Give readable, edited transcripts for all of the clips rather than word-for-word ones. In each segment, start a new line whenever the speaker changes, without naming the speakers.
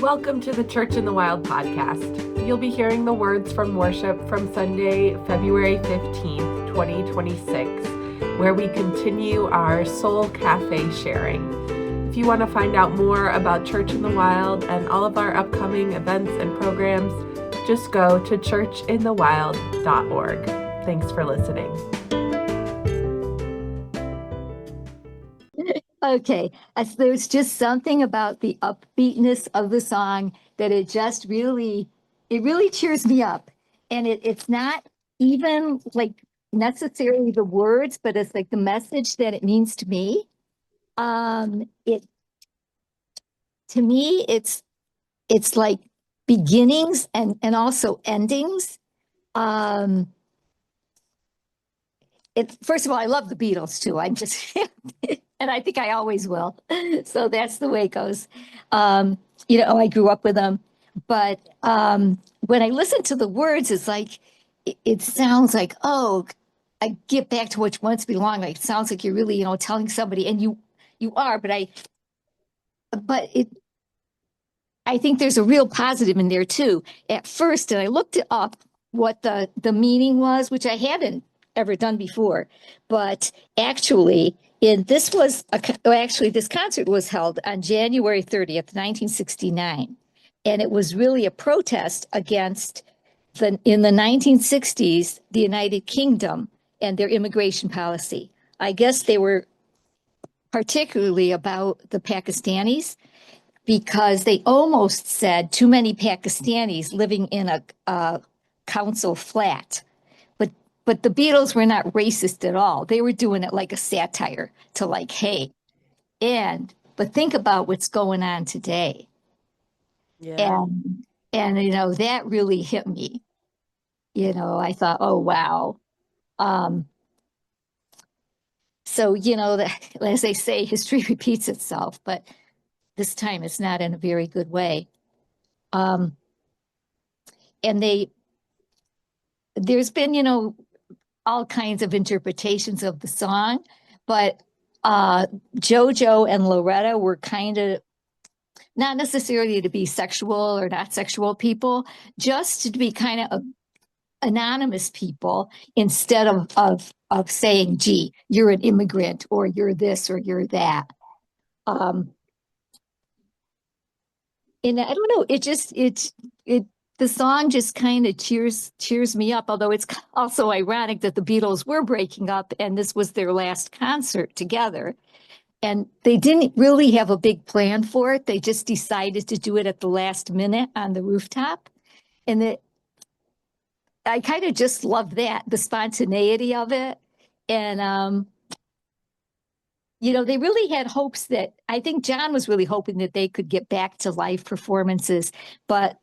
Welcome to the Church in the Wild podcast. You'll be hearing the words from worship from Sunday, February 15th, 2026, where we continue our Soul Cafe sharing. If you want to find out more about Church in the Wild and all of our upcoming events and programs, just go to churchinthewild.org. Thanks for listening.
Okay, there's just something about the upbeatness of the song that it really cheers me up. And it's not even like necessarily the words, but it's like the message that it means to me. To me, it's like beginnings and also endings. First of all, I love the Beatles too. I'm just, and I think I always will. So that's the way it goes. I grew up with them, but when I listen to the words, it's like it sounds like, oh, I get back to what once belonged. Like it sounds like you're really, telling somebody, and you are. But I think there's a real positive in there too. At first, and I looked it up what the meaning was, which I hadn't ever done before. But actually, this concert was held on January 30th, 1969. And it was really a protest against in the 1960s, the United Kingdom and their immigration policy. I guess they were particularly about the Pakistanis, because they almost said too many Pakistanis living in a council flat. But the Beatles were not racist at all. They were doing it like a satire to like, hey, but think about what's going on today.
Yeah.
And that really hit me. I thought, oh, wow. So, as they say, history repeats itself, but this time it's not in a very good way. And there's been, all kinds of interpretations of the song, but JoJo and Loretta were kind of not necessarily to be sexual or not sexual people, just to be kind of anonymous people instead of saying, gee, you're an immigrant or you're this or you're that. And I don't know, the song just kind of cheers me up, although it's also ironic that the Beatles were breaking up and this was their last concert together. And they didn't really have a big plan for it. They just decided to do it at the last minute on the rooftop. And I kind of just love that, the spontaneity of it. And, they really had hopes I think John was really hoping that they could get back to live performances, but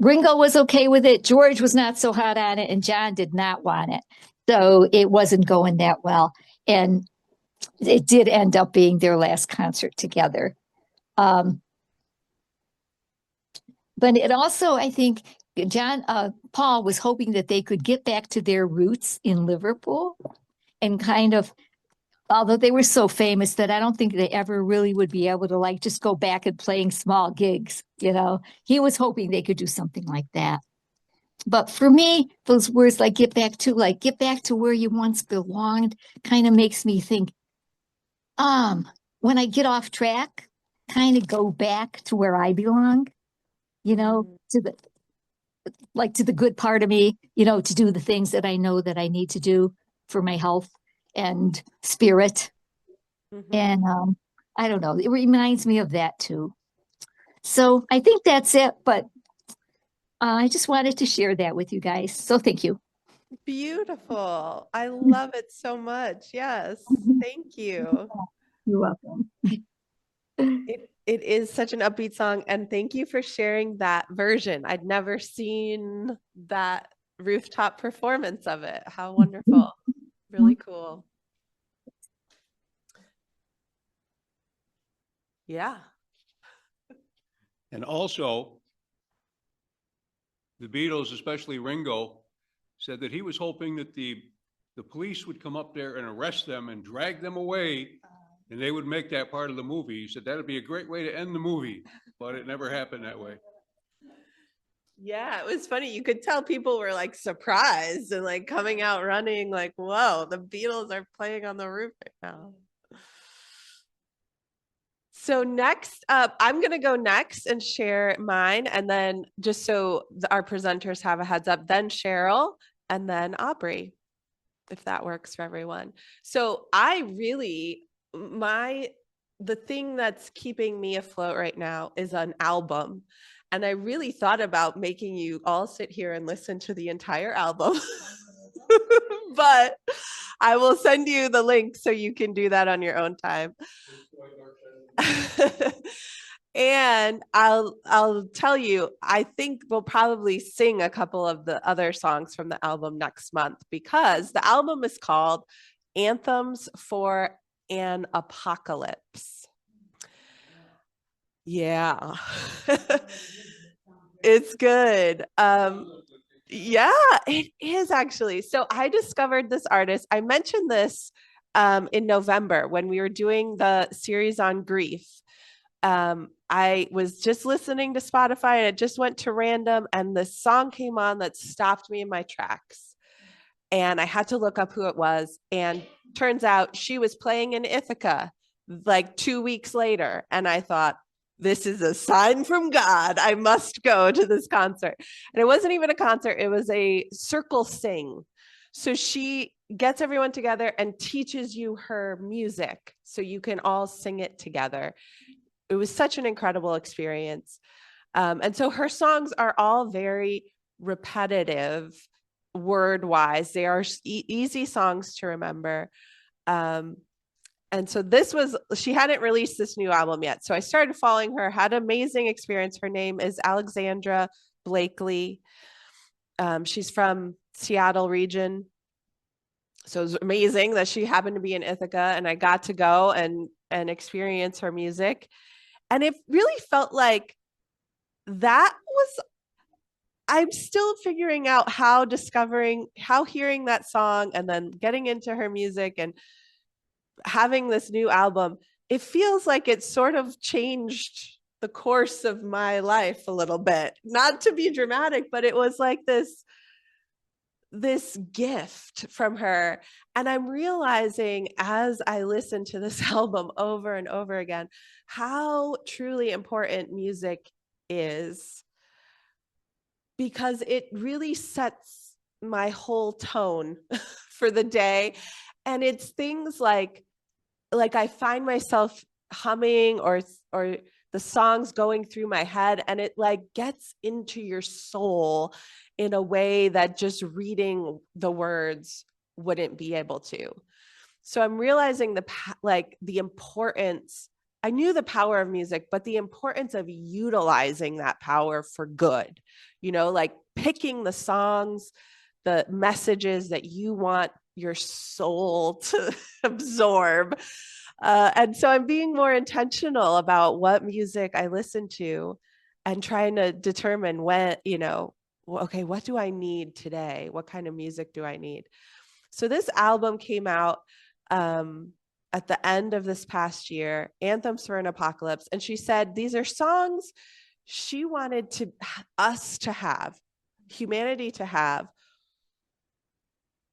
Ringo was okay with it. George was not so hot on it, and John did not want it. So it wasn't going that well. And it did end up being their last concert together. But it also, I think, Paul was hoping that they could get back to their roots in Liverpool and kind of, although they were so famous that I don't think they ever really would be able to just go back and playing small gigs. He was hoping they could do something like that. But for me, those words like get back to where you once belonged kind of makes me think, when I get off track, kind of go back to where I belong, to the good part of me, to do the things that I know that I need to do for my health and spirit. Mm-hmm. And I don't know, it reminds me of that too. So I think that's it, but I just wanted to share that with you guys. So thank you.
Beautiful. I love it so much. Yes. Thank you.
You're welcome.
It is such an upbeat song. And thank you for sharing that version. I'd never seen that rooftop performance of it. How wonderful. Really cool. Yeah.
And also, the Beatles, especially Ringo, said that he was hoping that the police would come up there and arrest them and drag them away, and they would make that part of the movie. He said that'd be a great way to end the movie. but it never happened that way.
Yeah, it was funny. You could tell people were like surprised and like coming out running, like, whoa, the Beatles are playing on the roof right now. So next up, I'm going to go next and share mine. And then just so our presenters have a heads up, then Cheryl and then Aubrey, if that works for everyone. So the thing that's keeping me afloat right now is an album. And I really thought about making you all sit here and listen to the entire album. But I will send you the link so you can do that on your own time. And I'll tell you, I think we'll probably sing a couple of the other songs from the album next month, because the album is called Anthems for an Apocalypse. Yeah. It's good. Yeah, it is actually. So I discovered this artist. I mentioned this in November when we were doing the series on grief. I was just listening to Spotify and it just went to random, and this song came on that stopped me in my tracks. And I had to look up who it was. And turns out she was playing in Ithaca like 2 weeks later. And I thought, this is a sign from God. I must go to this concert. And it wasn't even a concert. It was a circle sing. So she gets everyone together and teaches you her music so you can all sing it together. It was such an incredible experience. And so her songs are all very repetitive word-wise. They are easy songs to remember. And so she hadn't released this new album yet. So I started following her, had an amazing experience. Her name is Alexandra Blakely. She's from Seattle region. So it was amazing that she happened to be in Ithaca, and I got to go and experience her music. And it really felt like I'm still figuring out how hearing that song and then getting into her music and having this new album, it feels like it sort of changed the course of my life a little bit. Not to be dramatic, but it was like this gift from her. And I'm realizing as I listen to this album over and over again, how truly important music is, because it really sets my whole tone for the day. And it's things like I find myself humming or the songs going through my head, and it like gets into your soul in a way that just reading the words wouldn't be able to. So I'm realizing the importance. I knew the power of music, but the importance of utilizing that power for good, like picking the songs, the messages that you want your soul to absorb. And so I'm being more intentional about what music I listen to and trying to determine when, okay, what do I need today? What kind of music do I need? So this album came out at the end of this past year, Anthems for an Apocalypse. And she said these are songs she wanted us to have, humanity to have,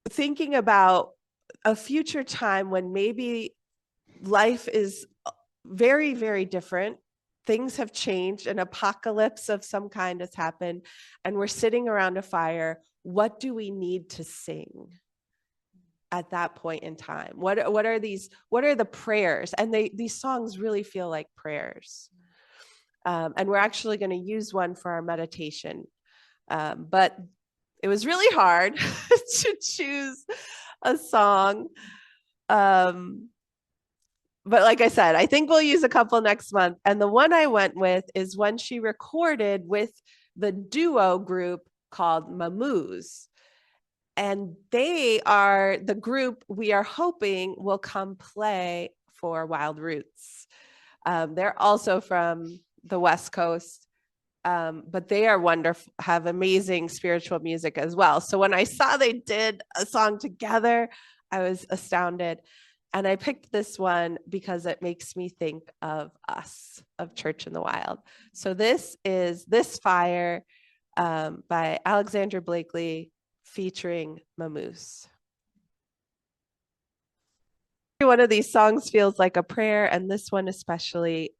thinking about a future time when maybe life is very, very different. Things have changed. An apocalypse of some kind has happened, and we're sitting around a fire. What do we need to sing at that point in time? What are the prayers? And these songs really feel like prayers. And we're actually going to use one for our meditation. But it was really hard to choose a song. But like I said, I think we'll use a couple next month. And the one I went with is one she recorded with the duo group called Mamuse. And they are the group we are hoping will come play for Wild Roots. They're also from the West Coast, but they are wonderful, have amazing spiritual music as well. So when I saw they did a song together, I was astounded. And I picked this one because it makes me think of us, of Church in the Wild. So this is This Fire by Alexandra Blakely featuring Mamuse. One of these songs feels like a prayer, and this one especially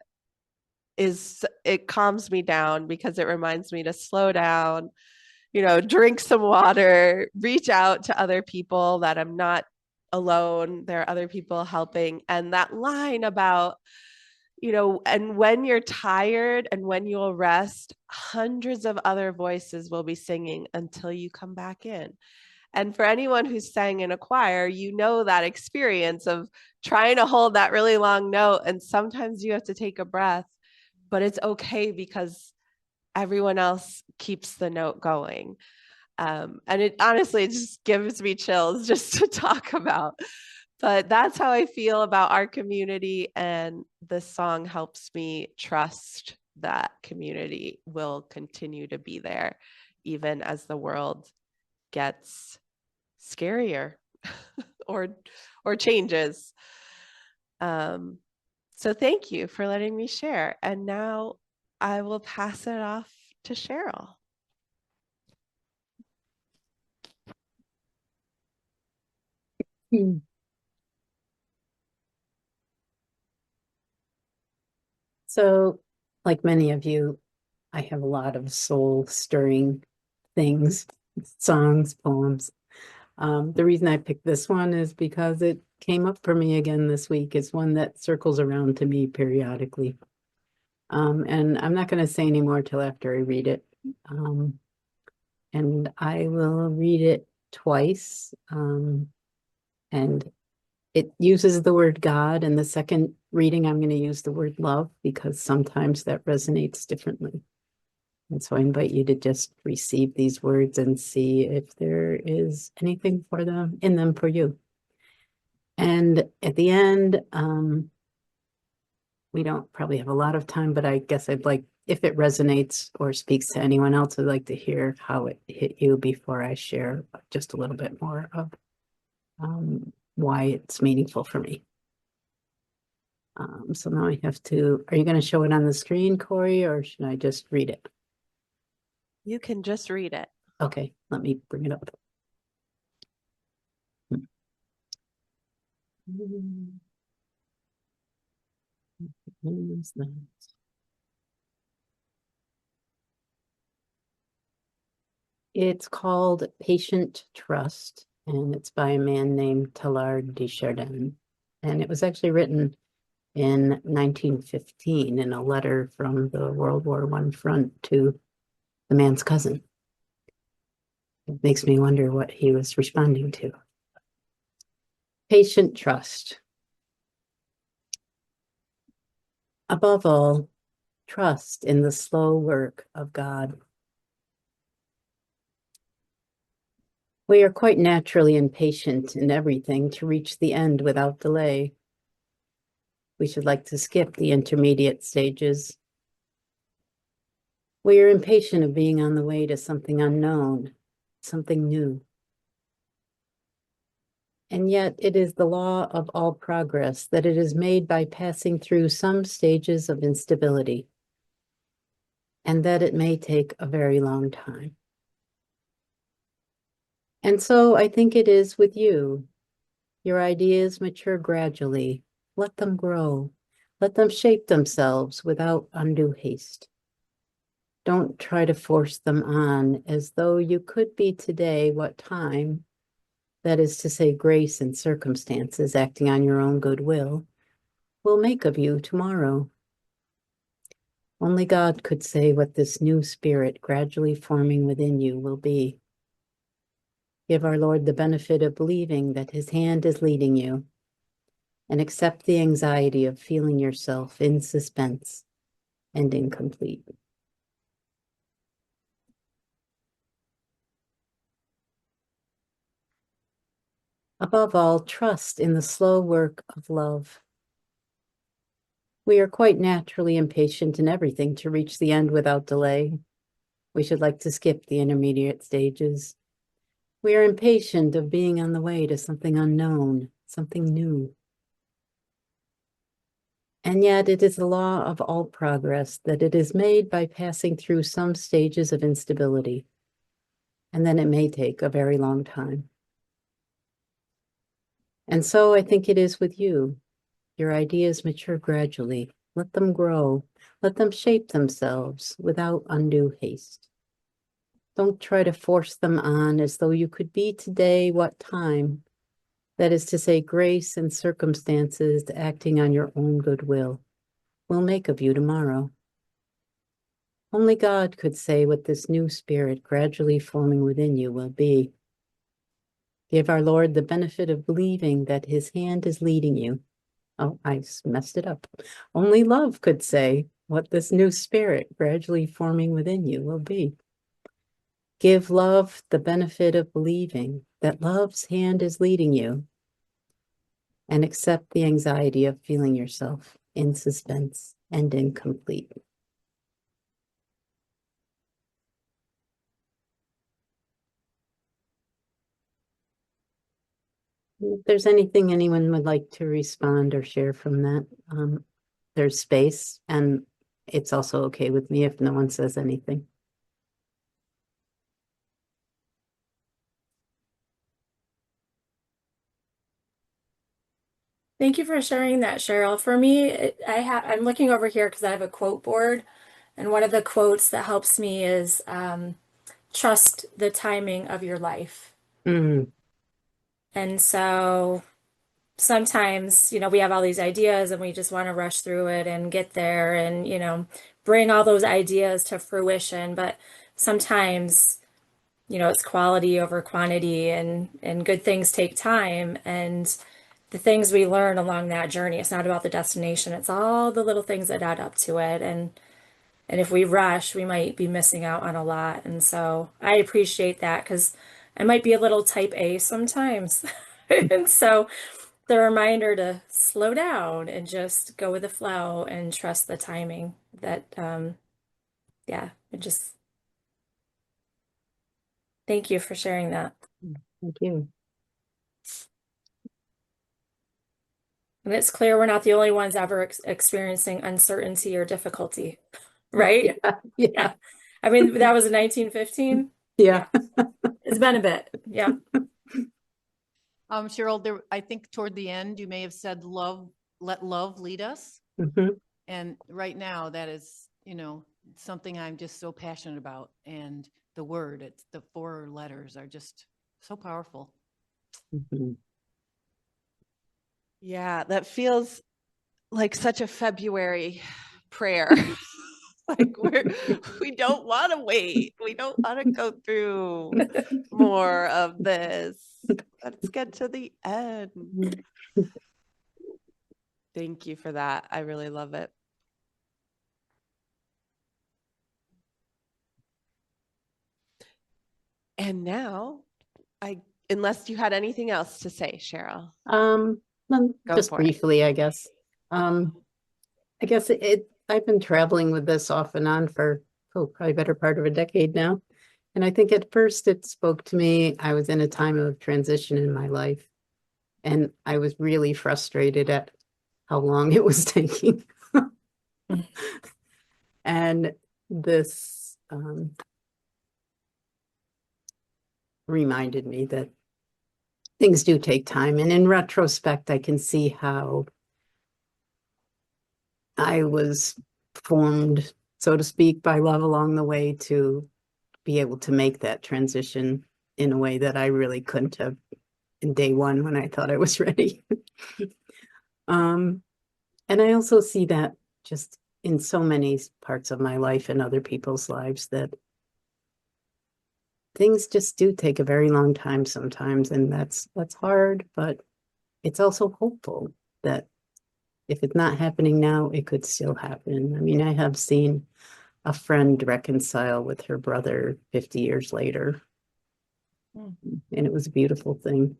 it calms me down because it reminds me to slow down, drink some water, reach out to other people, that I'm not alone. There are other people helping. And that line about, and when you're tired and when you'll rest, hundreds of other voices will be singing until you come back in. And for anyone who's sang in a choir, that experience of trying to hold that really long note. And sometimes you have to take a breath, but it's okay because everyone else keeps the note going. And it honestly just gives me chills just to talk about. But that's how I feel about our community. And this song helps me trust that community will continue to be there, even as the world gets scarier or changes. So thank you for letting me share. And now I will pass it off to Cheryl.
So, like many of you, I have a lot of soul-stirring things, songs, poems. The reason I picked this one is because it came up for me again this week. It's one that circles around to me periodically. And I'm not going to say any more till after I read it. And I will read it twice. And it uses the word God. And the second reading, I'm going to use the word love because sometimes that resonates differently. And so I invite you to just receive these words and see if there is anything for them in them for you. And at the end, we don't probably have a lot of time, but I guess I'd like, if it resonates or speaks to anyone else, I'd like to hear how it hit you before I share just a little bit more of why it's meaningful for me. So now I have to, are you going to show it on the screen, Corey, or should I just read it?
You can just read it.
Okay, let me bring it up. It's called Patient Trust, and it's by a man named Teilhard de Chardin. And it was actually written in 1915 in a letter from the World War I front to the man's cousin. It makes me wonder what he was responding to. Patient trust. Above all, trust in the slow work of God. We are quite naturally impatient in everything to reach the end without delay. We should like to skip the intermediate stages. We are impatient of being on the way to something unknown, something new. And yet it is the law of all progress that it is made by passing through some stages of instability, and that it may take a very long time. And so I think it is with you. Your ideas mature gradually. Let them grow. Let them shape themselves without undue haste. Don't try to force them on as though you could be today what time, that is to say, grace and circumstances acting on your own goodwill, will make of you tomorrow. Only God could say what this new spirit gradually forming within you will be. Give our Lord the benefit of believing that his hand is leading you, and accept the anxiety of feeling yourself in suspense and incomplete. Above all, trust in the slow work of love. We are quite naturally impatient in everything to reach the end without delay. We should like to skip the intermediate stages. We are impatient of being on the way to something unknown, something new. And yet it is the law of all progress that it is made by passing through some stages of instability. And then it may take a very long time. And so I think it is with you. Your ideas mature gradually. Let them grow. Let them shape themselves without undue haste. Don't try to force them on as though you could be today what time. That is to say, grace and circumstances acting on your own goodwill will make of you tomorrow. Only God could say what this new spirit gradually forming within you will be. Give our Lord the benefit of believing that his hand is leading you. Oh, I messed it up. Only love could say what this new spirit gradually forming within you will be. Give love the benefit of believing that love's hand is leading you, and accept the anxiety of feeling yourself in suspense and incomplete. If there's anything anyone would like to respond or share from that, there's space, and it's also okay with me if no one says anything.
Thank you for sharing that, Cheryl. For me, I'm looking over here because I have a quote board, and one of the quotes that helps me is trust the timing of your life.
Mm,
And so sometimes, we have all these ideas and we just want to rush through it and get there and, bring all those ideas to fruition. But sometimes, it's quality over quantity, and good things take time. And the things we learn along that journey, it's not about the destination. It's all the little things that add up to it. And if we rush, we might be missing out on a lot. And so I appreciate that because I might be a little type A sometimes. And so the reminder to slow down and just go with the flow and trust the timing that, thank you for sharing that.
thank you.
And it's clear we're not the only ones ever experiencing uncertainty or difficulty, right?
Yeah.
I mean, that was in 1915.
Yeah.
It's been a bit. Yeah.
Cheryl, I think toward the end, you may have said love, let love lead us.
Mhm.
And right now that is, something I'm just so passionate about. And the word, it's the 4 letters are just so powerful.
Mhm.
Yeah, that feels like such a February prayer. Like we don't want to wait. We don't want to go through more of this. Let's get to the end. Thank you for that. I really love it. And now, unless you had anything else to say, Cheryl. Go
Just
for it.
briefly, I guess. I guess I've been traveling with this off and on for probably better part of a decade now. And I think at first it spoke to me. I was in a time of transition in my life, and I was really frustrated at how long it was taking. And this reminded me that things do take time. And in retrospect, I can see how I was formed, so to speak, by love along the way to be able to make that transition in a way that I really couldn't have in day one when I thought I was ready. And I also see that just in so many parts of my life and other people's lives, that things just do take a very long time sometimes, and that's hard, but it's also hopeful that if it's not happening now, it could still happen. I mean, I have seen a friend reconcile with her brother 50 years later, and it was a beautiful thing.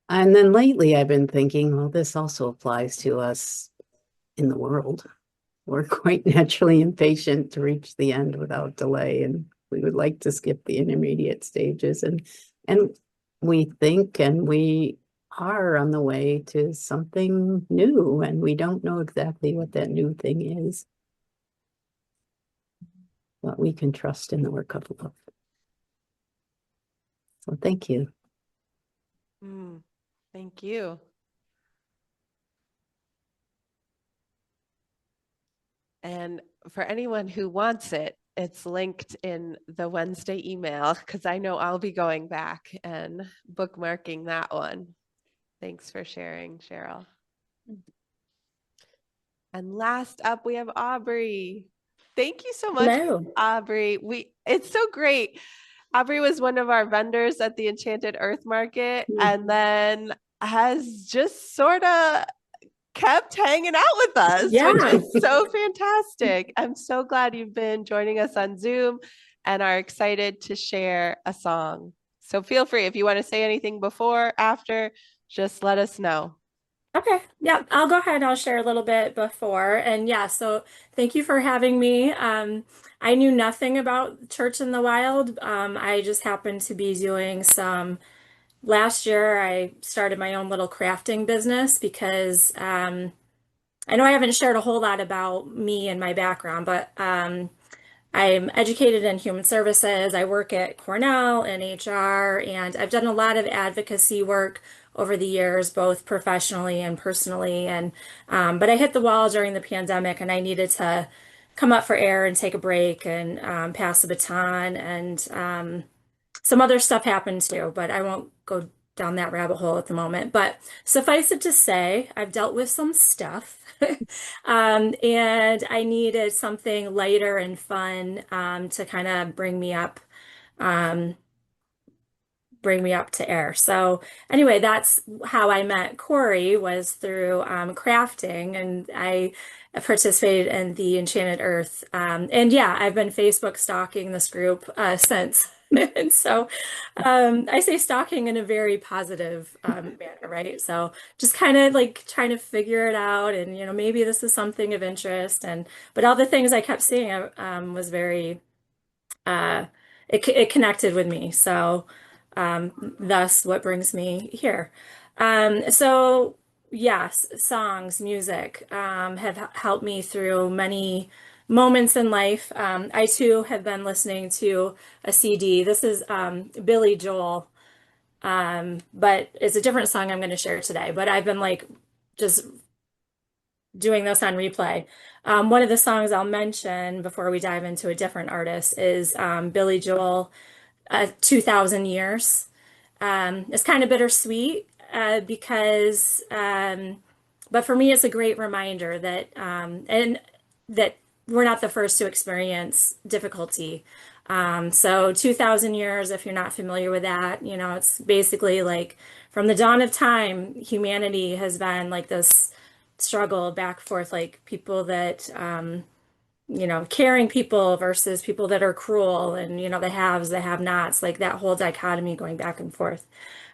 And then lately I've been thinking, well, this also applies to us in the world. We're quite naturally impatient to reach the end without delay, and we would like to skip the intermediate stages. And we think and we are on the way to something new, and we don't know exactly what that new thing is. But we can trust in the work of love. So thank you.
Thank you. And for anyone who wants it, it's linked in the Wednesday email, because I know I'll be going back and bookmarking that one. Thanks for sharing, Cheryl. And last up, we have Aubrey. Thank you so much,
Hello.
Aubrey. It's so great. Aubrey was one of our vendors at the Enchanted Earth Market, and then has just sort of kept hanging out with us,
Yeah.
which is so fantastic. I'm so glad you've been joining us on Zoom and are excited to share a song. So feel free, if you want to say anything before, after, just let us know.
Okay. Yeah, I'll go ahead. I'll share a little bit before. And yeah, so thank you for having me. I knew nothing about Church in the Wild. I just happened to be doing some last year. I started my own little crafting business because I know I haven't shared a whole lot about me and my background, but I'm educated in human services. I work at Cornell in HR, and I've done a lot of advocacy work over the years, both professionally and personally. And but I hit the wall during the pandemic, and I needed to come up for air and take a break and pass the baton. And some other stuff happened too, but I won't go down that rabbit hole at the moment. But suffice it to say, I've dealt with some stuff. And I needed something lighter and fun to kind of um, bring me up to air. So anyway, that's how I met Corey, was through crafting, and I participated in the Enchanted Earth. And yeah, I've been Facebook stalking this group since. And so I say stalking in a very positive manner, right? So just kind of like trying to figure it out, and maybe this is something of interest, but all the things I kept seeing was very uh, it connected with me. So thus what brings me here. So yes, songs, music have helped me through many moments in life. I too have been listening to a CD. This is Billy Joel, but it's a different song I'm going to share today. But I've been like just doing this on replay. One of the songs I'll mention before we dive into a different artist is Billy Joel, 2000 Years. It's kind of bittersweet because, but for me, it's a great reminder that, and that we're not the first to experience difficulty. So 2000 years, if you're not familiar with that, it's basically like from the dawn of time, humanity has been like this struggle back and forth, like people that, caring people versus people that are cruel, and, the haves, the have-nots, like that whole dichotomy going back and forth.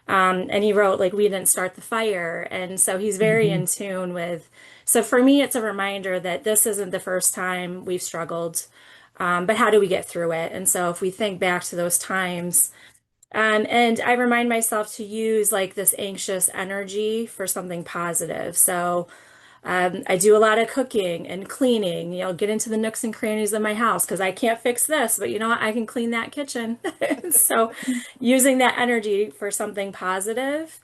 And he wrote, like, we didn't start the fire. And so he's very in tune with, so for me, it's a reminder that this isn't the first time we've struggled, but how do we get through it? And so if we think back to those times, and I remind myself to use like this anxious energy for something positive. So I do a lot of cooking and cleaning, get into the nooks and crannies of my house because I can't fix this, but you know what? I can clean that kitchen. So using that energy for something positive,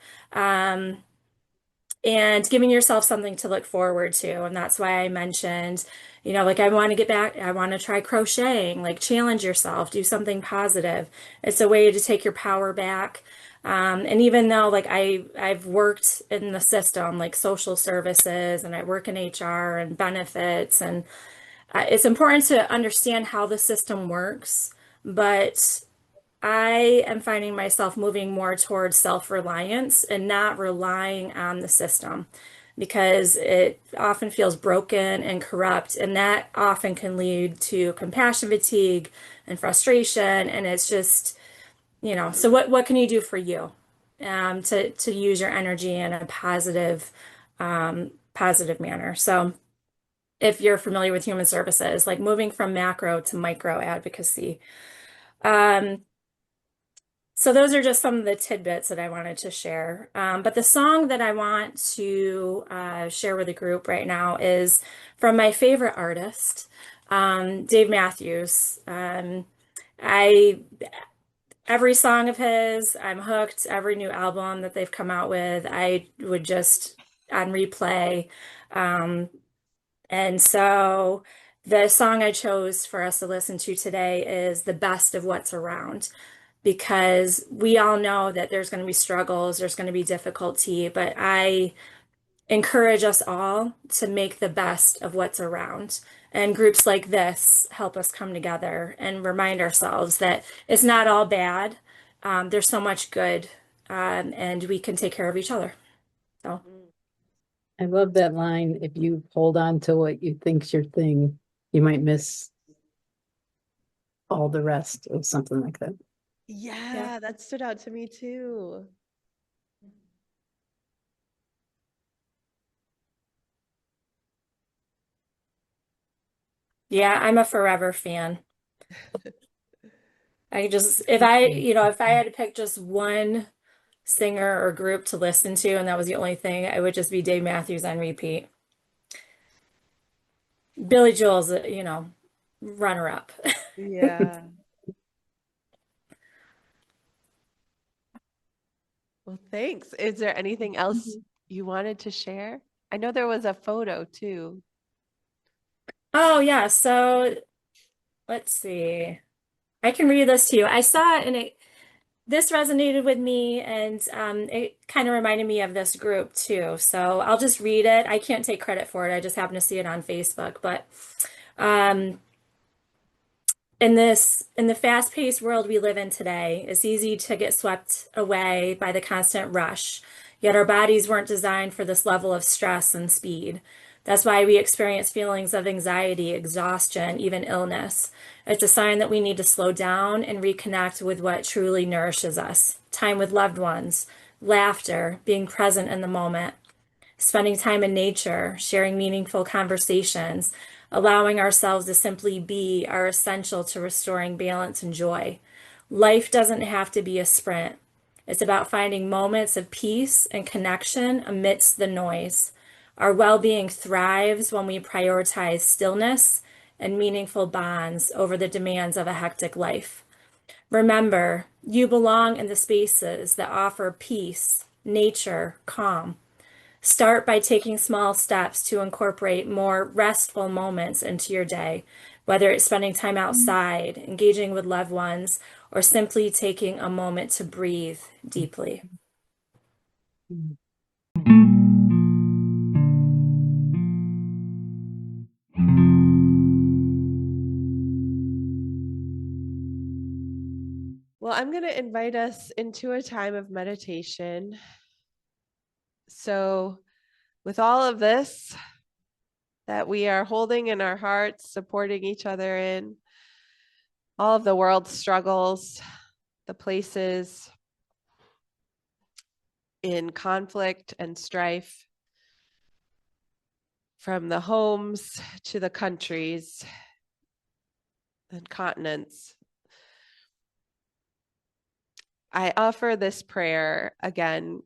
and giving yourself something to look forward to. And that's why I mentioned, like I want to get back, I want to try crocheting, like challenge yourself, do something positive. It's a way to take your power back. And even though like I've worked in the system, like social services, and I work in HR and benefits, and it's important to understand how the system works, but I am finding myself moving more towards self-reliance and not relying on the system, because it often feels broken and corrupt, and that often can lead to compassion fatigue and frustration. And it's just, so what can you do for you to use your energy in a positive manner? So if you're familiar with human services, like moving from macro to micro advocacy. So those are just some of the tidbits that I wanted to share. But the song that I want to share with the group right now is from my favorite artist, Dave Matthews. I every song of his, I'm hooked. Every new album that they've come out with, I would just on replay. And so the song I chose for us to listen to today is The Best of What's Around, because we all know that there's going to be struggles, there's going to be difficulty, but I encourage us all to make the best of what's around. And groups like this help us come together and remind ourselves that it's not all bad. There's so much good, and we can take care of each other. So.
I love that line. If you hold on to what you think's your thing, you might miss all the rest, or something like that.
Yeah, that stood out to me too.
Yeah, I'm a forever fan. If I had to pick just one singer or group to listen to, and that was the only thing, it would just be Dave Matthews on repeat. Billy Joel's, runner up.
Yeah. Well, thanks. Is there anything else you wanted to share? I know there was a photo too.
Oh, yeah. So let's see. I can read this to you. I saw it and this resonated with me, and it kind of reminded me of this group too. So I'll just read it. I can't take credit for it. I just happened to see it on Facebook. But in the fast-paced world we live in today, it's easy to get swept away by the constant rush. Yet our bodies weren't designed for this level of stress and speed. That's why we experience feelings of anxiety, exhaustion, even illness. It's a sign that we need to slow down and reconnect with what truly nourishes us. Time with loved ones, laughter, being present in the moment, spending time in nature, sharing meaningful conversations, allowing ourselves to simply be are essential to restoring balance and joy. Life doesn't have to be a sprint. It's about finding moments of peace and connection amidst the noise. Our well-being thrives when we prioritize stillness and meaningful bonds over the demands of a hectic life. Remember, you belong in the spaces that offer peace, nature, calm. Start by taking small steps to incorporate more restful moments into your day, whether it's spending time outside, engaging with loved ones, or simply taking a moment to breathe deeply.
Well, I'm going to invite us into a time of meditation. So, with all of this that we are holding in our hearts, supporting each other in, all of the world's struggles, the places in conflict and strife, from the homes to the countries and continents, I offer this prayer again.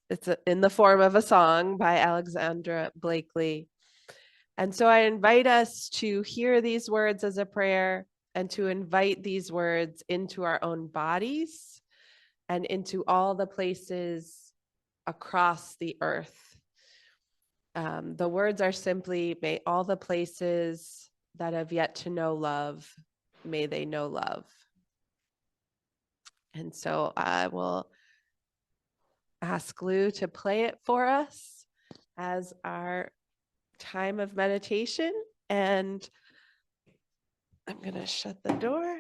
It's in the form of a song by Alexandra Blakely. And so I invite us to hear these words as a prayer and to invite these words into our own bodies and into all the places across the earth. The words are simply, may all the places that have yet to know love, may they know love. And so I will ask Lou to play it for us as our time of meditation. And I'm going to shut the door.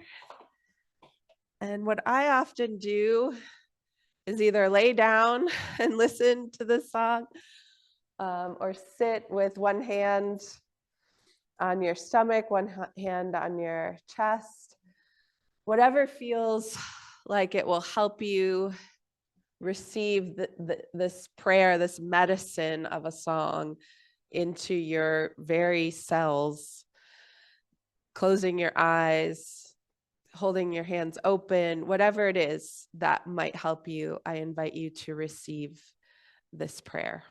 And what I often do is either lay down and listen to this song, or sit with one hand on your stomach, one hand on your chest, whatever feels like it will help you receive this prayer, this medicine of a song into your very cells. Closing your eyes holding your hands open, whatever it is that might help you, I invite you to receive this prayer.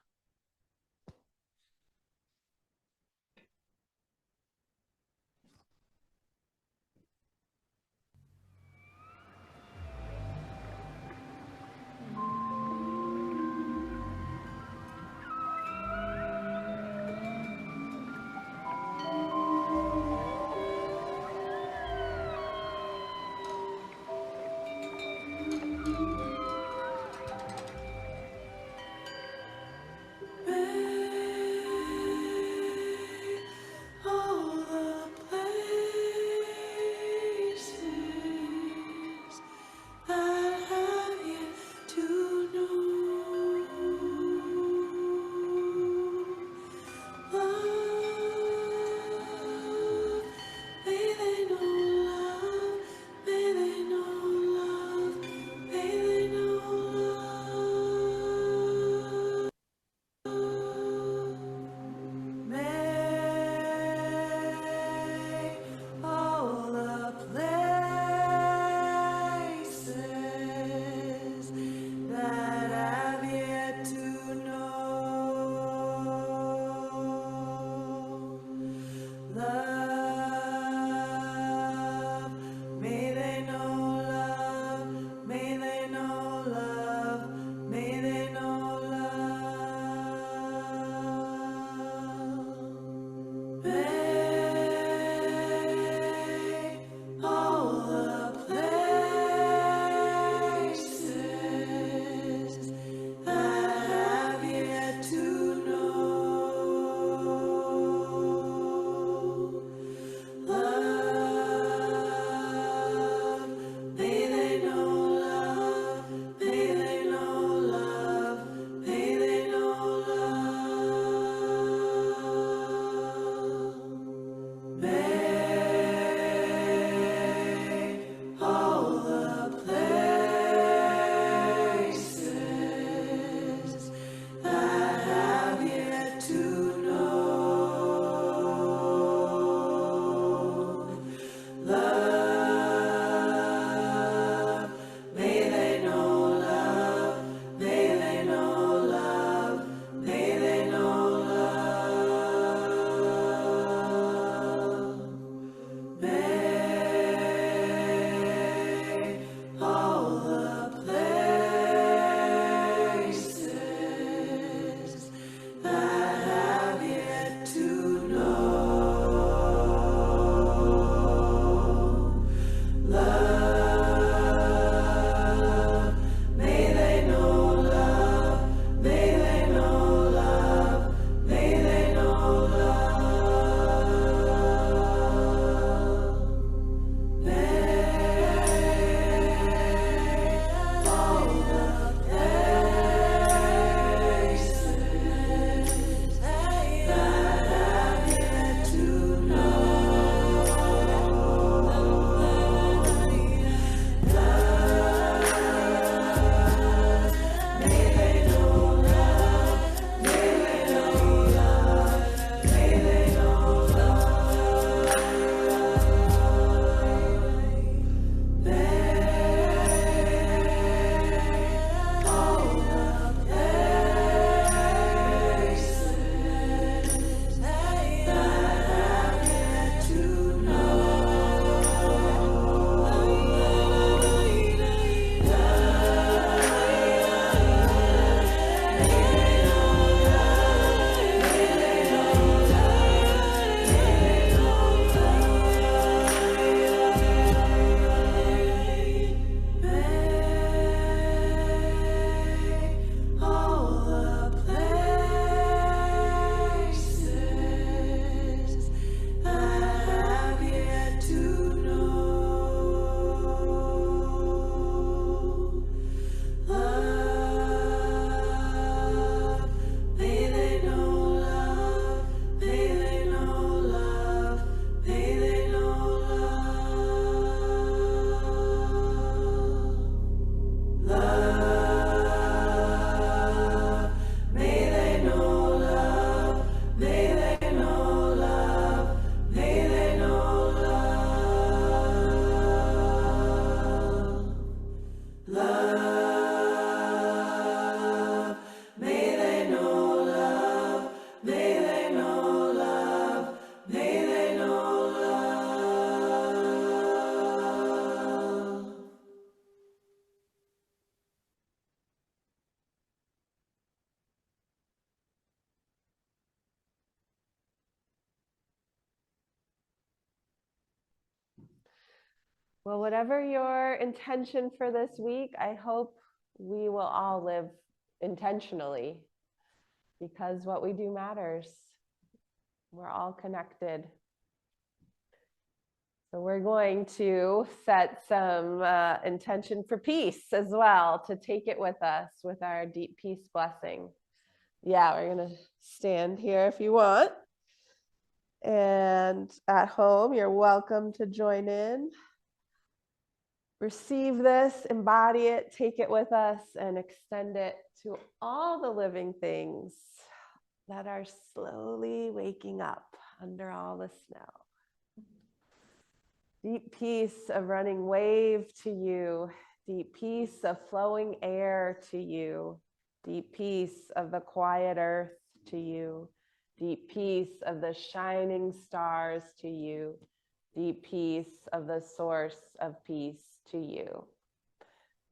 Well, whatever your intention for this week, I hope we will all live intentionally, because what we do matters. We're all connected. So we're going to set some intention for peace as well, to take it with us with our deep peace blessing. Yeah, we're going to stand here if you want. And at home, you're welcome to join in. Receive this, embody it, take it with us, and extend it to all the living things that are slowly waking up under all the snow. Deep peace of running wave to you. Deep peace of flowing air to you. Deep peace of the quiet earth to you. Deep peace of the shining stars to you. Deep peace of the source of peace to you.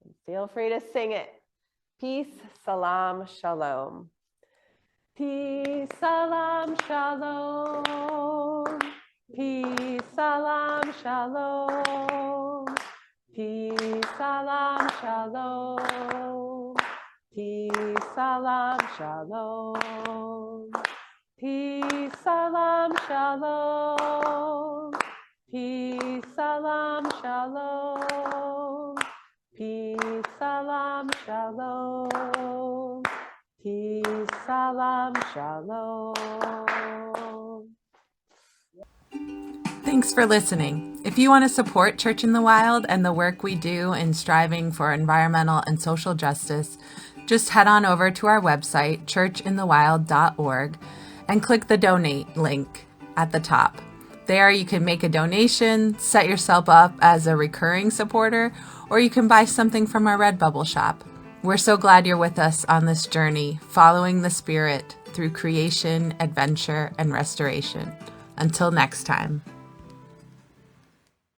And feel free to sing it. Peace, salam, shalom. Peace, salam, shalom. Peace, salam, shalom. Peace, salam, shalom. Peace, salam, shalom. Peace, salam, shalom. Peace, salam, shalom. Peace, salam, shalom. Peace, salam, shalom.
Thanks for listening. If you want to support Church in the Wild and the work we do in striving for environmental and social justice, just head on over to our website, churchinthewild.org, and click the donate link at the top. There you can make a donation, set yourself up as a recurring supporter, or you can buy something from our Redbubble shop. We're so glad you're with us on this journey, following the Spirit through creation, adventure, and restoration. Until next time.